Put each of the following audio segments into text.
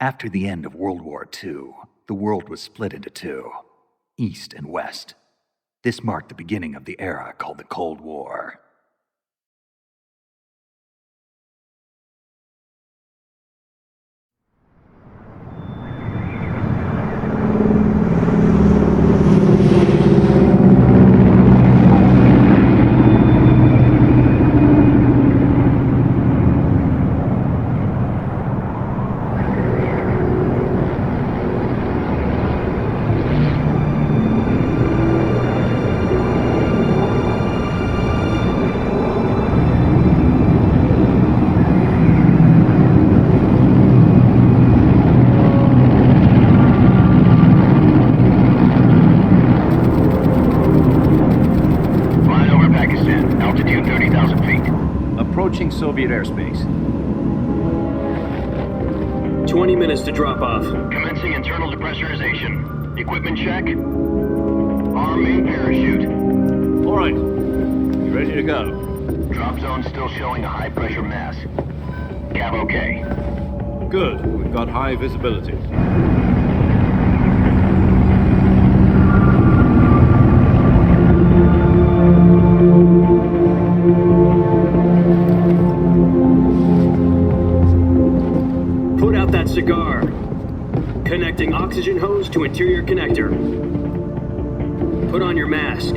After the end of World War II, the world was split into two, East and West. This marked the beginning of the era called the Cold War. Soviet airspace. 20 minutes to drop off. Commencing internal depressurization. Equipment check. Arm main parachute. All right. You ready to go? Drop zone still showing a high pressure mass. Cav okay. Good. We've got high visibility. Cigar. Connecting oxygen hose to interior connector. Put on your mask.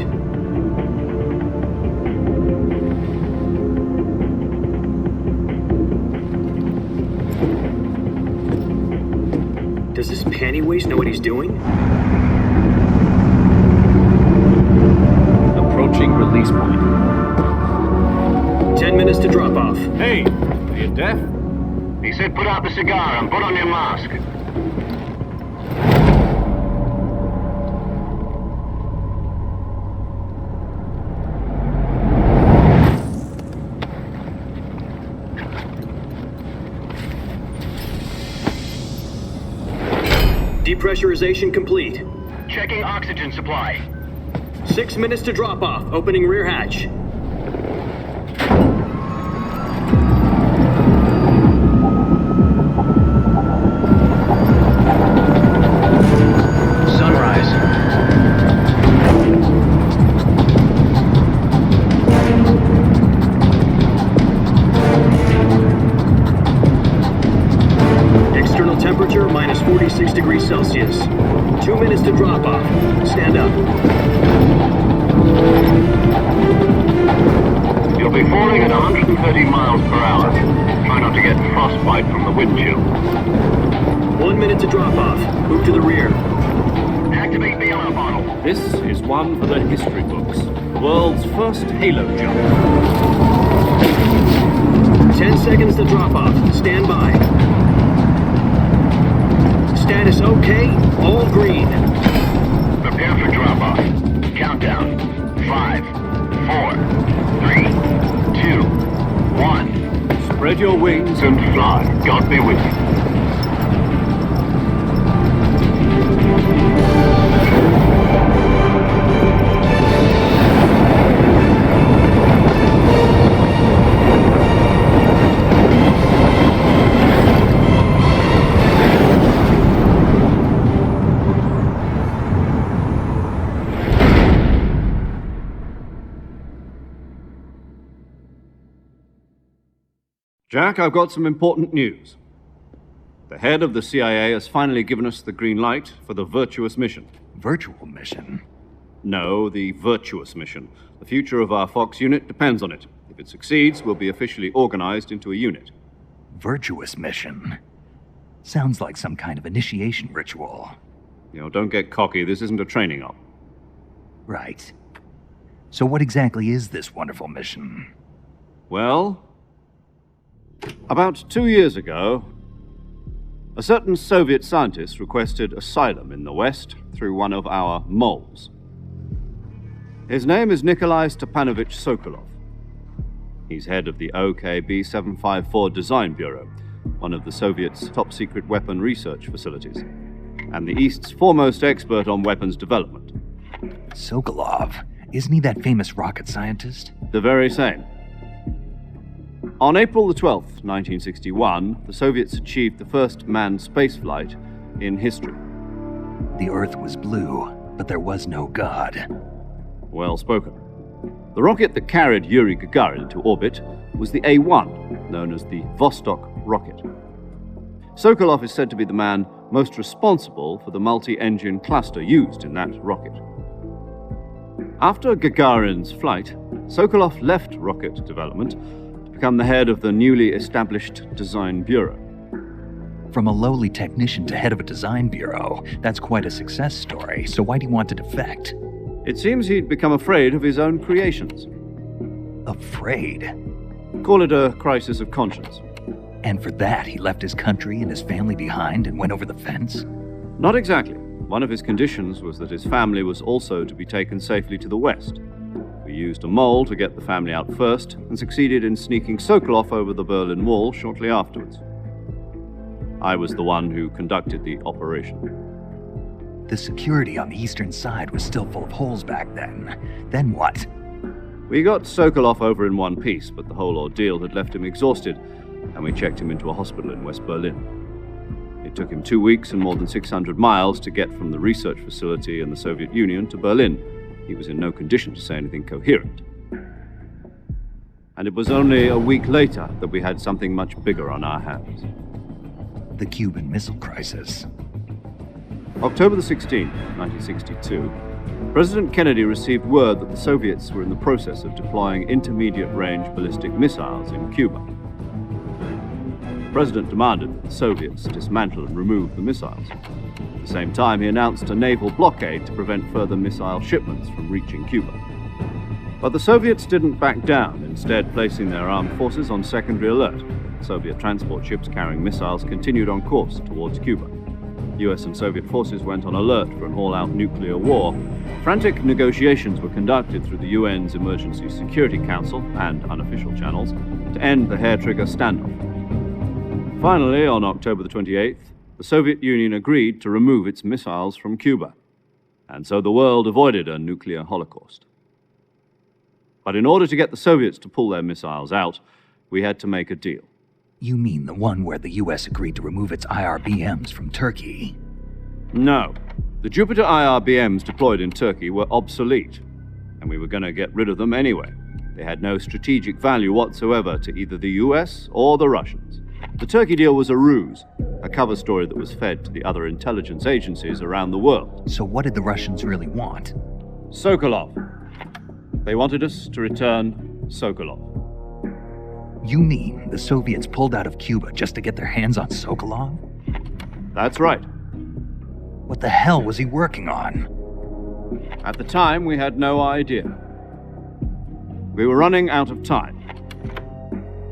Does this panty waste know what he's doing? Approaching release point. 10 minutes to drop off. Hey, are you deaf? He said put out the cigar and put on your mask. Depressurization complete. Checking oxygen supply. 6 minutes to drop off. Opening rear hatch. Temperature minus 46 degrees Celsius. 2 minutes to drop off. Stand up. You'll be falling at 130 miles per hour. Try not to get frostbite from the wind chill. 1 minute to drop off. Move to the rear. Activate bailout bottle. This is one for the history books. The world's first halo jump. 10 seconds to drop off. Stand by. Status okay, all green. Prepare for drop-off. Countdown. 5, 4, 3, 2, 1. Spread your wings and fly. God be with you. Jack, I've got some important news. The head of the CIA has finally given us the green light for the virtuous mission. Virtual mission? No, the virtuous mission. The future of our Fox unit depends on it. If it succeeds, we'll be officially organized into a unit. Virtuous mission? Sounds like some kind of initiation ritual. Don't get cocky. This isn't a training op. Right. So what exactly is this wonderful mission? Well, about 2 years ago, a certain Soviet scientist requested asylum in the West through one of our moles. His name is Nikolai Stepanovich Sokolov. He's head of the OKB-754 Design Bureau, one of the Soviets' top-secret weapon research facilities, and the East's foremost expert on weapons development. Sokolov? Isn't he that famous rocket scientist? The very same. On April the 12th, 1961, the Soviets achieved the first manned spaceflight in history. The Earth was blue, but there was no God. Well spoken. The rocket that carried Yuri Gagarin to orbit was the A-1, known as the Vostok rocket. Sokolov is said to be the man most responsible for the multi-engine cluster used in that rocket. After Gagarin's flight, Sokolov left rocket development to become the head of the newly established Design Bureau. From a lowly technician to head of a design bureau, that's quite a success story, so why do you want to defect? It seems he'd become afraid of his own creations. Afraid? Call it a crisis of conscience. And for that, he left his country and his family behind and went over the fence? Not exactly. One of his conditions was that his family was also to be taken safely to the west. We used a mole to get the family out first and succeeded in sneaking Sokolov over the Berlin Wall shortly afterwards. I was the one who conducted the operation. The security on the eastern side was still full of holes back then. Then what? We got Sokolov over in one piece, but the whole ordeal had left him exhausted, and we checked him into a hospital in West Berlin. It took him 2 weeks and more than 600 miles to get from the research facility in the Soviet Union to Berlin. He was in no condition to say anything coherent. And it was only a week later that we had something much bigger on our hands. The Cuban Missile Crisis. October the 16th, 1962, President Kennedy received word that the Soviets were in the process of deploying intermediate-range ballistic missiles in Cuba. The President demanded that the Soviets dismantle and remove the missiles. At the same time, he announced a naval blockade to prevent further missile shipments from reaching Cuba. But the Soviets didn't back down, instead placing their armed forces on secondary alert. Soviet transport ships carrying missiles continued on course towards Cuba. US and Soviet forces went on alert for an all-out nuclear war. Frantic negotiations were conducted through the UN's Emergency Security Council and unofficial channels to end the hair-trigger standoff. Finally, on October the 28th, the Soviet Union agreed to remove its missiles from Cuba, and so the world avoided a nuclear holocaust. But in order to get the Soviets to pull their missiles out, we had to make a deal. You mean the one where the US agreed to remove its IRBMs from Turkey? No. The Jupiter IRBMs deployed in Turkey were obsolete, and we were going to get rid of them anyway. They had no strategic value whatsoever to either the US or the Russians. The Turkey deal was a ruse, a cover story that was fed to the other intelligence agencies around the world. So what did the Russians really want? Sokolov. They wanted us to return Sokolov. You mean the Soviets pulled out of Cuba just to get their hands on Sokolov? That's right. What the hell was he working on? At the time, we had no idea. We were running out of time.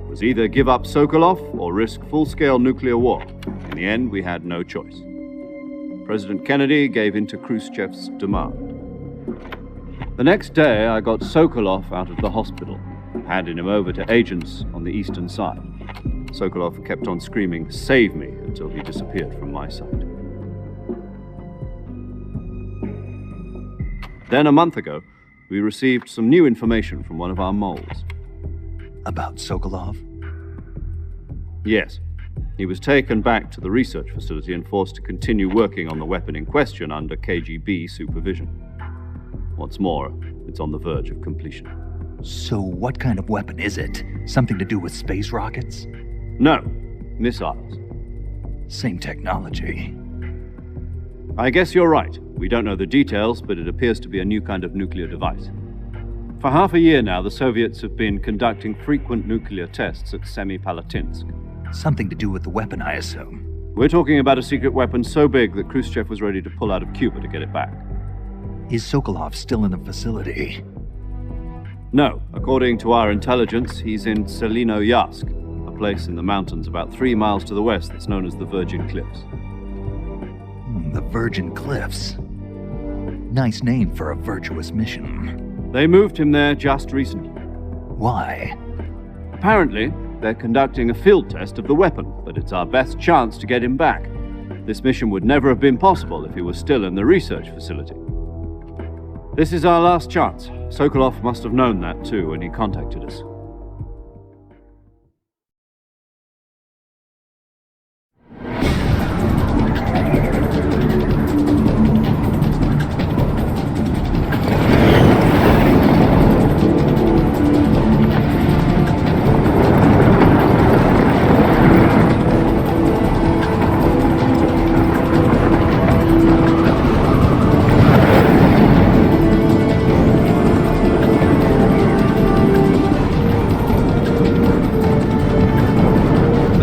It was either give up Sokolov or risk full-scale nuclear war. In the end, we had no choice. President Kennedy gave in to Khrushchev's demand. The next day, I got Sokolov out of the hospital, handing him over to agents on the eastern side. Sokolov kept on screaming, "Save me," until he disappeared from my sight. Then a month ago, we received some new information from one of our moles. About Sokolov? Yes. He was taken back to the research facility and forced to continue working on the weapon in question under KGB supervision. What's more, it's on the verge of completion. So what kind of weapon is it? Something to do with space rockets? No, missiles. Same technology. I guess you're right. We don't know the details, but it appears to be a new kind of nuclear device. For half a year now, the Soviets have been conducting frequent nuclear tests at Semipalatinsk. Something to do with the weapon, I assume. We're talking about a secret weapon so big that Khrushchev was ready to pull out of Cuba to get it back. Is Sokolov still in the facility? No. According to our intelligence, he's in Selinoyarsk, a place in the mountains about 3 miles to the west that's known as the Virgin Cliffs. The Virgin Cliffs. Nice name for a virtuous mission. They moved him there just recently. Why? Apparently, they're conducting a field test of the weapon, but it's our best chance to get him back. This mission would never have been possible if he was still in the research facility. This is our last chance. Sokolov must have known that too when he contacted us.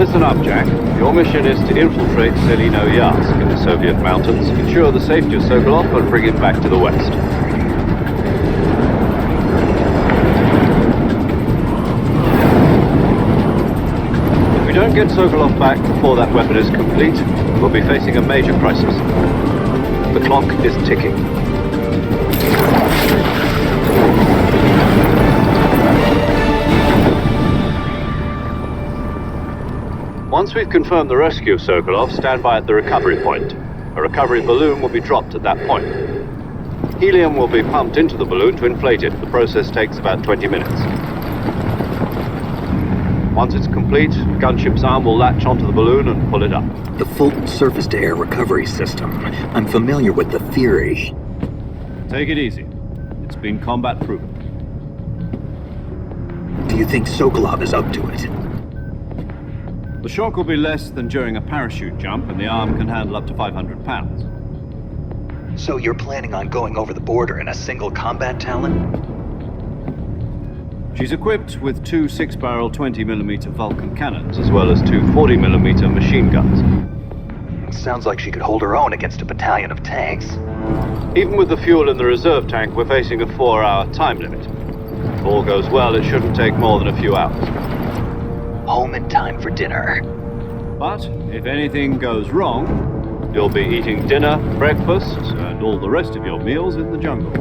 Listen up, Jack. Your mission is to infiltrate Selino-Yarsk in the Soviet mountains, ensure the safety of Sokolov, and bring him back to the west. If we don't get Sokolov back before that weapon is complete, we'll be facing a major crisis. The clock is ticking. Once we've confirmed the rescue of Sokolov, stand by at the recovery point. A recovery balloon will be dropped at that point. Helium will be pumped into the balloon to inflate it. The process takes about 20 minutes. Once it's complete, gunship's arm will latch onto the balloon and pull it up. The Fulton surface-to-air recovery system. I'm familiar with the theory. Take it easy. It's been combat-proven. Do you think Sokolov is up to it? The shock will be less than during a parachute jump, and the arm can handle up to 500 pounds. So you're planning on going over the border in a single combat Talon? She's equipped with two 6-barrel 20mm Vulcan cannons, as well as two 40mm machine guns. Sounds like she could hold her own against a battalion of tanks. Even with the fuel in the reserve tank, we're facing a 4-hour time limit. If all goes well, it shouldn't take more than a few hours. Home in time for dinner. But if anything goes wrong, you'll be eating dinner, breakfast, and all the rest of your meals in the jungle.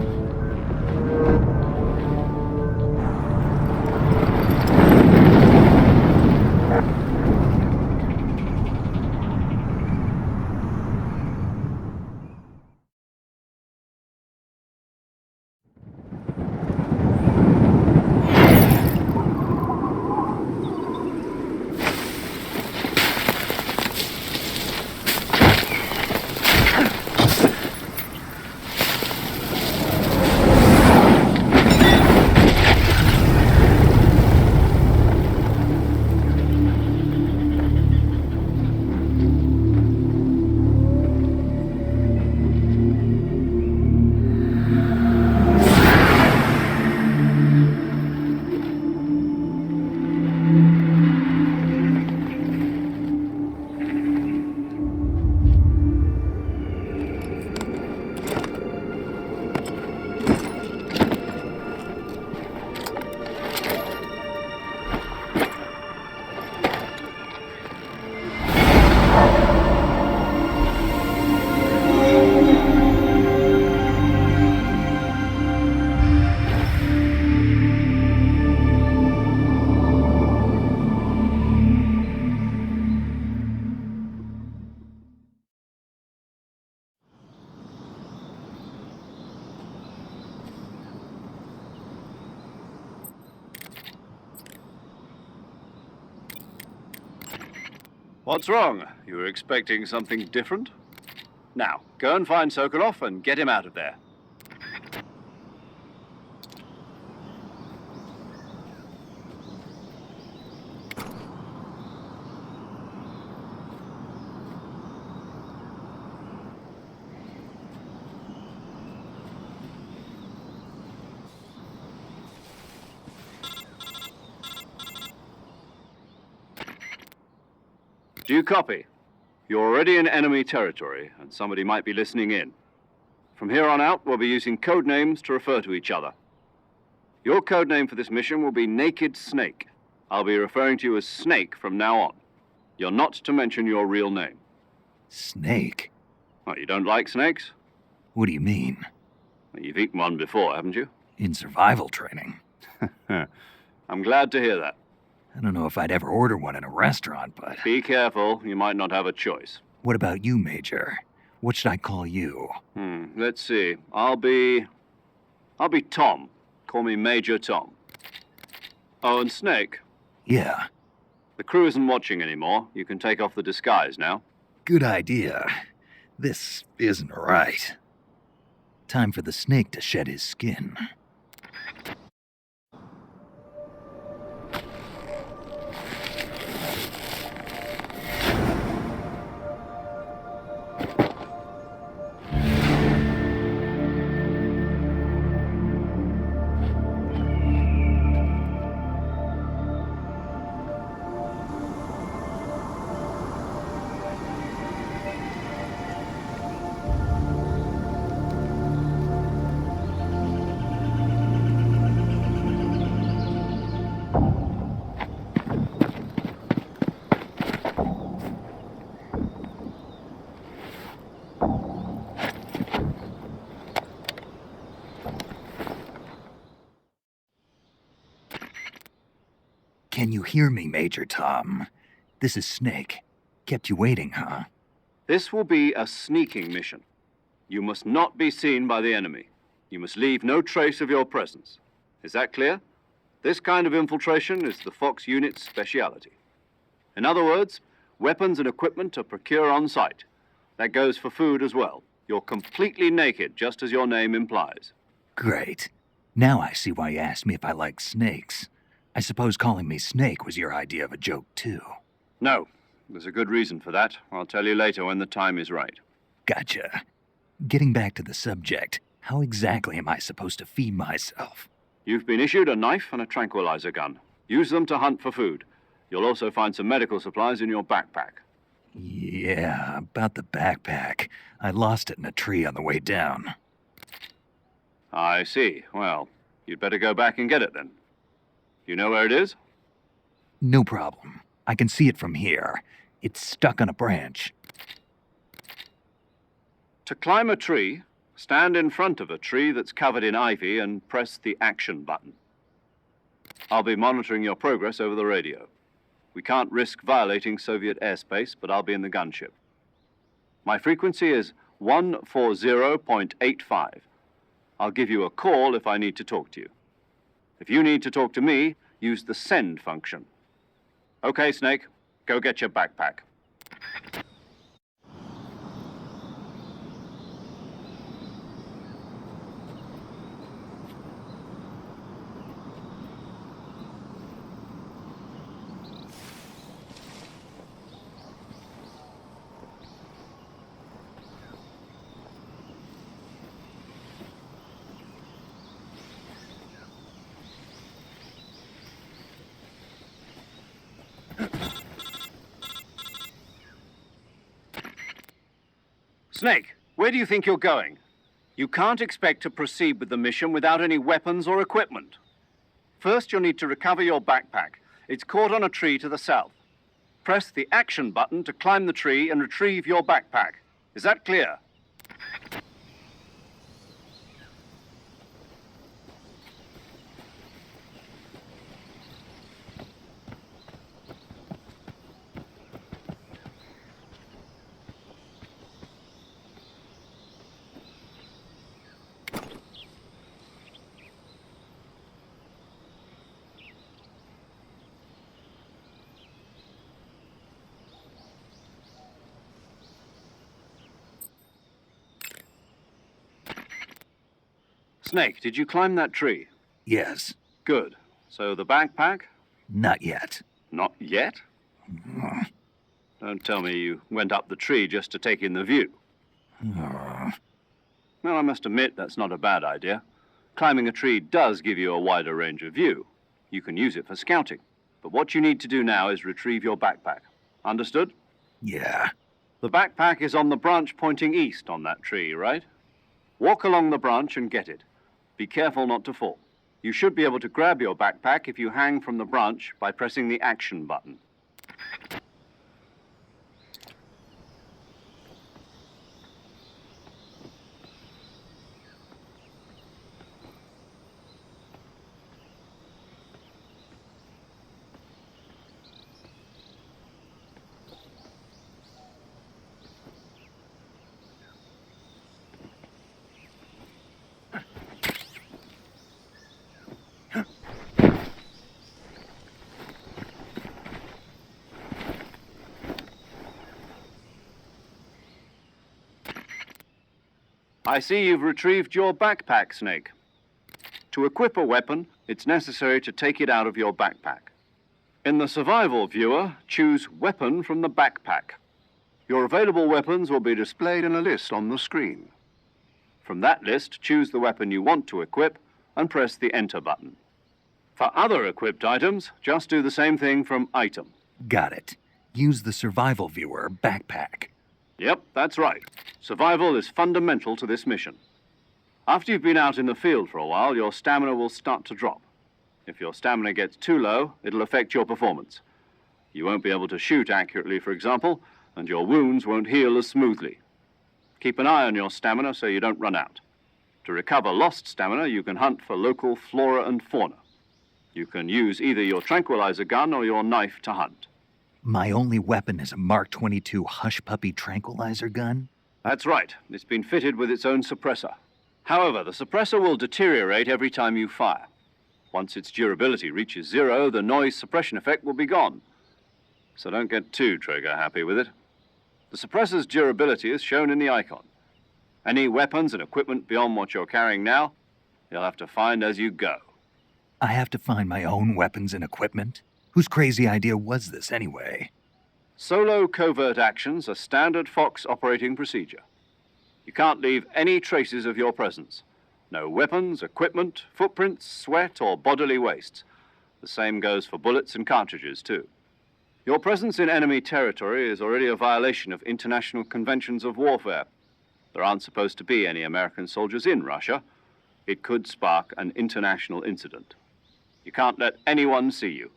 What's wrong? You were expecting something different? Now, go and find Sokolov and get him out of there. Do you copy? You're already in enemy territory, and somebody might be listening in. From here on out, we'll be using code names to refer to each other. Your code name for this mission will be Naked Snake. I'll be referring to you as Snake from now on. You're not to mention your real name. Snake? Oh, you don't like snakes? What do you mean? Well, you've eaten one before, haven't you? In survival training. I'm glad to hear that. I don't know if I'd ever order one in a restaurant, but... Be careful, you might not have a choice. What about you, Major? What should I call you? Let's see. I'll be Tom. Call me Major Tom. Oh, and Snake. Yeah. The crew isn't watching anymore. You can take off the disguise now. Good idea. This isn't right. Time for the snake to shed his skin. Can you hear me, Major Tom? This is Snake. Kept you waiting, huh? This will be a sneaking mission. You must not be seen by the enemy. You must leave no trace of your presence. Is that clear? This kind of infiltration is the Fox unit's speciality. In other words, weapons and equipment are procured on site. That goes for food as well. You're completely naked, just as your name implies. Great. Now I see why you asked me if I like snakes. I suppose calling me Snake was your idea of a joke, too. No, there's a good reason for that. I'll tell you later when the time is right. Gotcha. Getting back to the subject, how exactly am I supposed to feed myself? You've been issued a knife and a tranquilizer gun. Use them to hunt for food. You'll also find some medical supplies in your backpack. Yeah, about the backpack. I lost it in a tree on the way down. I see. Well, you'd better go back and get it then. You know where it is? No problem. I can see it from here. It's stuck on a branch. To climb a tree, stand in front of a tree that's covered in ivy and press the action button. I'll be monitoring your progress over the radio. We can't risk violating Soviet airspace, but I'll be in the gunship. My frequency is 140.85. I'll give you a call if I need to talk to you. If you need to talk to me, use the send function. Okay, Snake, go get your backpack. Snake, where do you think you're going? You can't expect to proceed with the mission without any weapons or equipment. First, you'll need to recover your backpack. It's caught on a tree to the south. Press the action button to climb the tree and retrieve your backpack. Is that clear? Snake, did you climb that tree? Yes. Good. So the backpack? Not yet. Not yet? Don't tell me you went up the tree just to take in the view. Well, I must admit that's not a bad idea. Climbing a tree does give you a wider range of view. You can use it for scouting. But what you need to do now is retrieve your backpack. Understood? Yeah. The backpack is on the branch pointing east on that tree, right? Walk along the branch and get it. Be careful not to fall. You should be able to grab your backpack if you hang from the branch by pressing the action button. I see you've retrieved your backpack, Snake. To equip a weapon, it's necessary to take it out of your backpack. In the survival viewer, choose Weapon from the backpack. Your available weapons will be displayed in a list on the screen. From that list, choose the weapon you want to equip and press the Enter button. For other equipped items, just do the same thing from Item. Got it. Use the survival viewer backpack. Yep, that's right. Survival is fundamental to this mission. After you've been out in the field for a while, your stamina will start to drop. If your stamina gets too low, it'll affect your performance. You won't be able to shoot accurately, for example, and your wounds won't heal as smoothly. Keep an eye on your stamina so you don't run out. To recover lost stamina, you can hunt for local flora and fauna. You can use either your tranquilizer gun or your knife to hunt. My only weapon is a Mark 22 Hush Puppy tranquilizer gun? That's right. It's been fitted with its own suppressor. However, the suppressor will deteriorate every time you fire. Once its durability reaches 0, the noise suppression effect will be gone. So don't get too trigger-happy with it. The suppressor's durability is shown in the icon. Any weapons and equipment beyond what you're carrying now, you'll have to find as you go. I have to find my own weapons and equipment? Whose crazy idea was this, anyway? Solo covert actions are standard Fox operating procedure. You can't leave any traces of your presence. No weapons, equipment, footprints, sweat, or bodily wastes. The same goes for bullets and cartridges, too. Your presence in enemy territory is already a violation of international conventions of warfare. There aren't supposed to be any American soldiers in Russia. It could spark an international incident. You can't let anyone see you.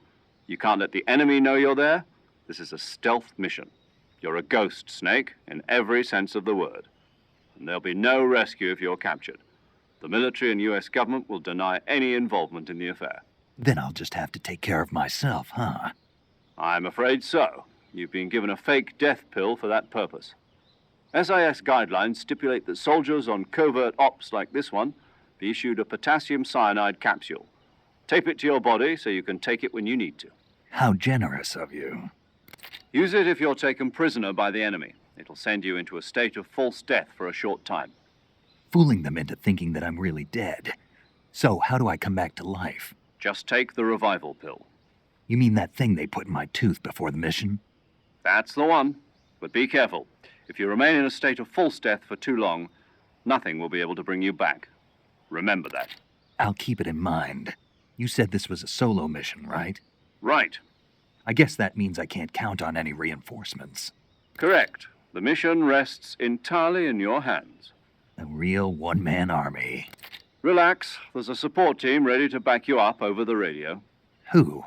You can't let the enemy know you're there. This is a stealth mission. You're a ghost, Snake, in every sense of the word. And there'll be no rescue if you're captured. The military and U.S. government will deny any involvement in the affair. Then I'll just have to take care of myself, huh? I'm afraid so. You've been given a fake death pill for that purpose. SIS guidelines stipulate that soldiers on covert ops like this one be issued a potassium cyanide capsule. Tape it to your body so you can take it when you need to. How generous of you. Use it if you're taken prisoner by the enemy. It'll send you into a state of false death for a short time. Fooling them into thinking that I'm really dead. So how do I come back to life? Just take the revival pill. You mean that thing they put in my tooth before the mission? That's the one. But be careful. If you remain in a state of false death for too long, nothing will be able to bring you back. Remember that. I'll keep it in mind. You said this was a solo mission, right? Right. I guess that means I can't count on any reinforcements. Correct. The mission rests entirely in your hands. A real one-man army. Relax. There's a support team ready to back you up over the radio. Who?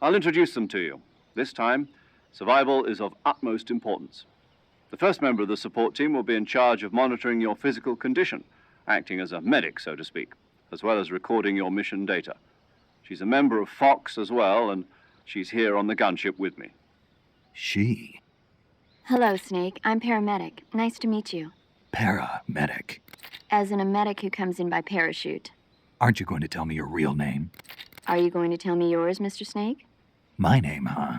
I'll introduce them to you. This time, survival is of utmost importance. The first member of the support team will be in charge of monitoring your physical condition, acting as a medic, so to speak, as well as recording your mission data. She's a member of Fox as well, and she's here on the gunship with me. She? Hello, Snake. I'm paramedic. Nice to meet you. Paramedic. As in a medic who comes in by parachute. Aren't you going to tell me your real name? Are you going to tell me yours, Mr. Snake? My name, huh?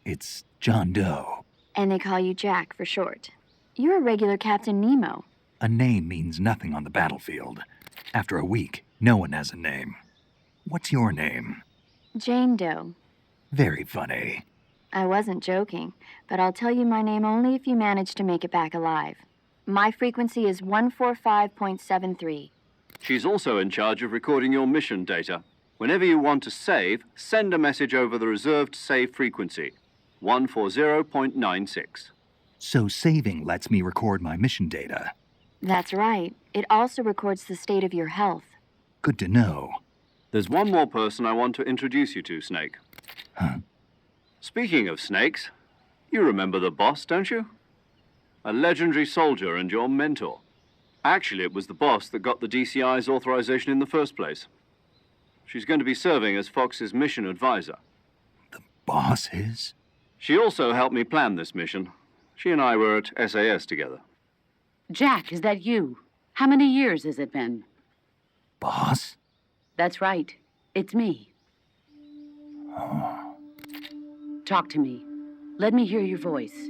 It's John Doe. And they call you Jack for short. You're a regular Captain Nemo. A name means nothing on the battlefield. After a week, no one has a name. What's your name? Jane Doe. Very funny. I wasn't joking, but I'll tell you my name only if you manage to make it back alive. My frequency is 145.73. She's also in charge of recording your mission data. Whenever you want to save, send a message over the reserved save frequency, 140.96. So saving lets me record my mission data. That's right. It also records the state of your health. Good to know. There's one more person I want to introduce you to, Snake. Huh? Speaking of snakes, you remember the boss, don't you? A legendary soldier and your mentor. Actually, it was the boss that got the DCI's authorization in the first place. She's going to be serving as Fox's mission advisor. The boss is? She also helped me plan this mission. She and I were at SAS together. Jack, is that you? How many years has it been? Boss? That's right. It's me. Talk to me. Let me hear your voice.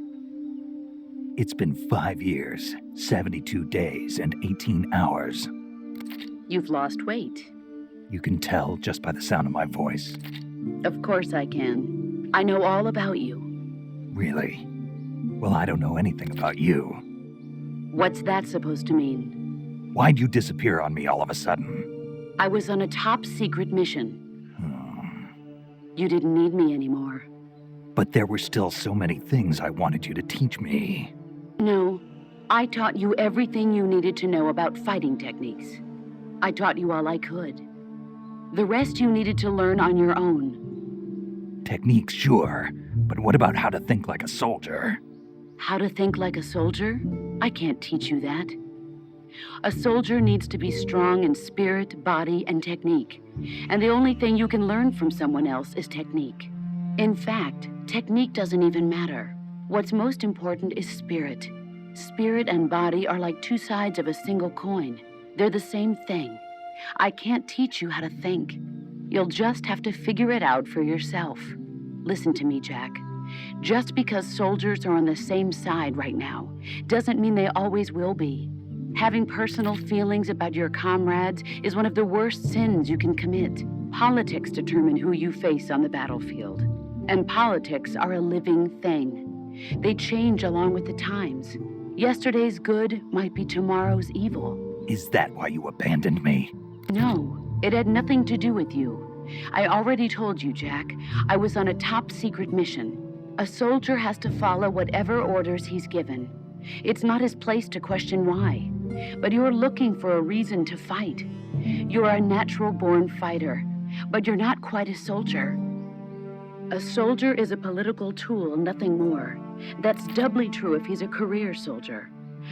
It's been 5 years, 72 days, and 18 hours. You've lost weight. You can tell just by the sound of my voice. Of course I can. I know all about you. Really? Well, I don't know anything about you. What's that supposed to mean? Why'd you disappear on me all of a sudden? I was on a top-secret mission. You didn't need me anymore. But there were still so many things I wanted you to teach me. No, I taught you everything you needed to know about fighting techniques. I taught you all I could. The rest you needed to learn on your own. Techniques, sure. But what about how to think like a soldier? How to think like a soldier? I can't teach you that. A soldier needs to be strong in spirit, body, and technique. And the only thing you can learn from someone else is technique. In fact, technique doesn't even matter. What's most important is spirit. Spirit and body are like two sides of a single coin. They're the same thing. I can't teach you how to think. You'll just have to figure it out for yourself. Listen to me, Jack. Just because soldiers are on the same side right now doesn't mean they always will be. Having personal feelings about your comrades is one of the worst sins you can commit. Politics determine who you face on the battlefield. And politics are a living thing. They change along with the times. Yesterday's good might be tomorrow's evil. Is that why you abandoned me? No, it had nothing to do with you. I already told you, Jack. I was on a top-secret mission. A soldier has to follow whatever orders he's given. It's not his place to question why. But you're looking for a reason to fight. You're a natural-born fighter, but you're not quite a soldier. A soldier is a political tool, nothing more. That's doubly true if he's a career soldier.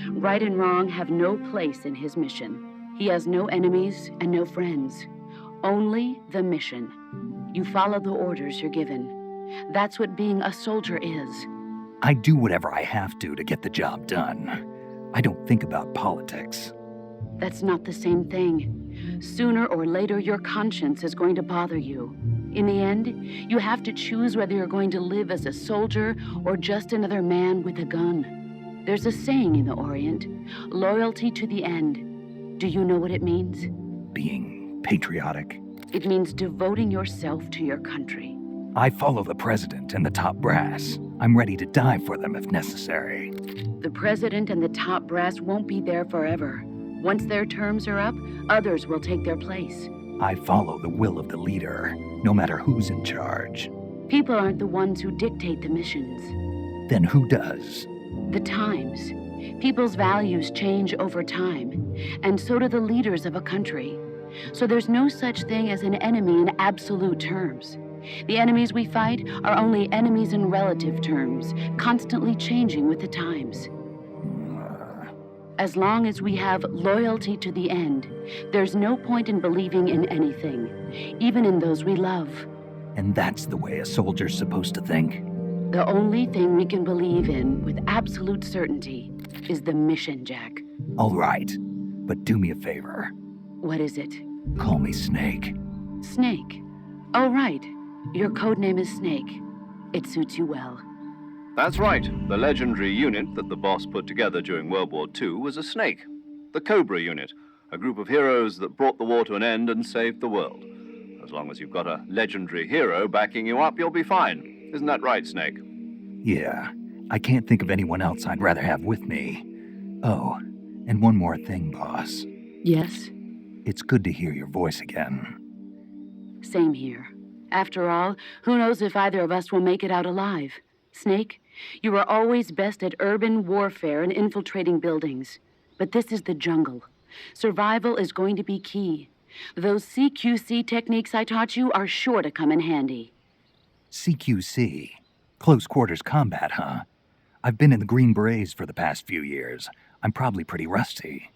Right and wrong have no place in his mission. He has no enemies and no friends. Only the mission. You follow the orders you're given. That's what being a soldier is. I do whatever I have to get the job done. I don't think about politics. That's not the same thing. Sooner or later, your conscience is going to bother you. In the end, you have to choose whether you're going to live as a soldier or just another man with a gun. There's a saying in the Orient, loyalty to the end. Do you know what it means? Being patriotic. It means devoting yourself to your country. I follow the president and the top brass. I'm ready to die for them if necessary. The president and the top brass won't be there forever. Once their terms are up, others will take their place. I follow the will of the leader, no matter who's in charge. People aren't the ones who dictate the missions. Then who does? The times. People's values change over time, and so do the leaders of a country. So there's no such thing as an enemy in absolute terms. The enemies we fight are only enemies in relative terms, constantly changing with the times. As long as we have loyalty to the end, there's no point in believing in anything, even in those we love. And that's the way a soldier's supposed to think? The only thing we can believe in with absolute certainty is the mission, Jack. All right, but do me a favor. What is it? Call me Snake. Snake. Oh, right. Your code name is Snake. It suits you well. That's right. The legendary unit that the boss put together during World War II was a snake. The Cobra unit, a group of heroes that brought the war to an end and saved the world. As long as you've got a legendary hero backing you up, you'll be fine. Isn't that right, Snake? Yeah, I can't think of anyone else I'd rather have with me. Oh, and one more thing, boss. Yes? It's good to hear your voice again. Same here. After all, who knows if either of us will make it out alive? Snake, you were always best at urban warfare and infiltrating buildings. But this is the jungle. Survival is going to be key. Those CQC techniques I taught you are sure to come in handy. CQC? Close quarters combat, huh? I've been in the Green Berets for the past few years. I'm probably pretty rusty.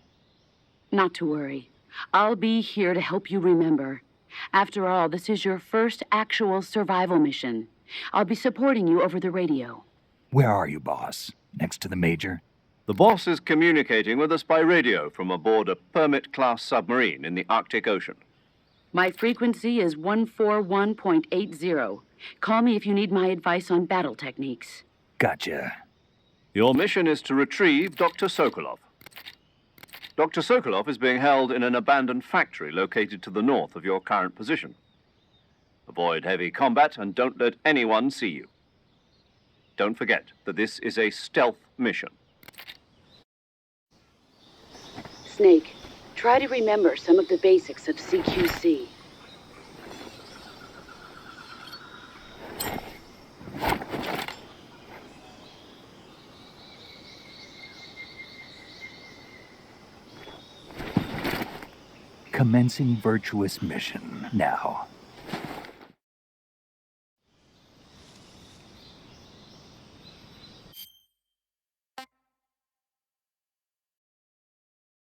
Not to worry. I'll be here to help you remember. After all, this is your first actual survival mission. I'll be supporting you over the radio. Where are you, boss? Next to the Major? The boss is communicating with us by radio from aboard a Permit-class submarine in the Arctic Ocean. My frequency is 141.80. Call me if you need my advice on battle techniques. Gotcha. Your mission is to retrieve Dr. Sokolov. Dr. Sokolov is being held in an abandoned factory located to the north of your current position. Avoid heavy combat and don't let anyone see you. Don't forget that this is a stealth mission. Snake, try to remember some of the basics of CQC. Commencing virtuous mission now.